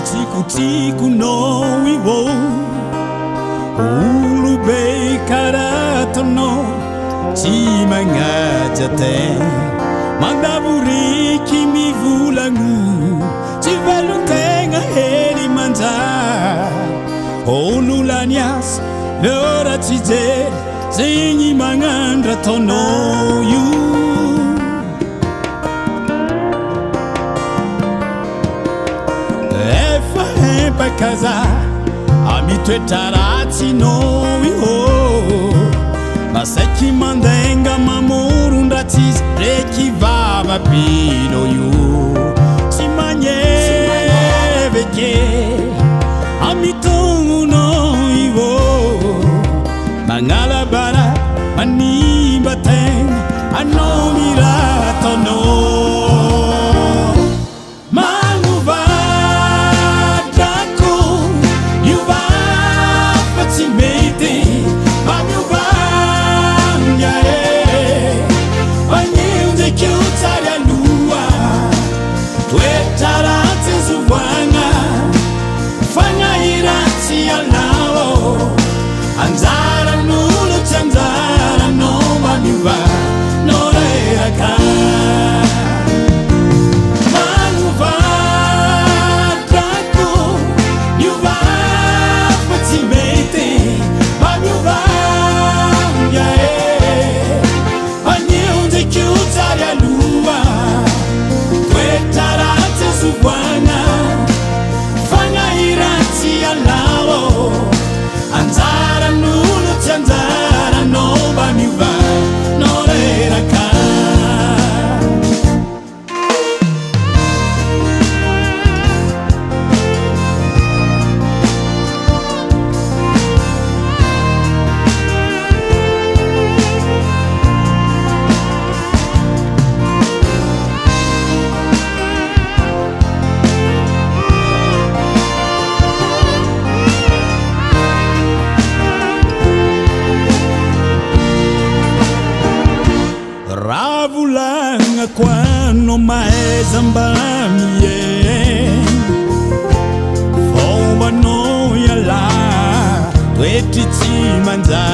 Tiku no iwo ulu be karatono chimangajate mandaburi kimi vulangu chivelutenga heli manja onulanias lora chije zingi mangandra tono you Kaza amitwe tarati no iho maseki mandenga mamuru ndatis reki vava pino yu simanye veke amitongu no iho mangala bara mani bateng anomira tono Anzara nulu chanzara no manuva no reaka manuva dako yuva patimete manuva yae anyunde kyutaria lua twetarate subwana fanya irati alao Anzara nulu chanzara no baniva no reaka Ravulanga kwano maeza mbamie Fomba no yala Tweti chimanza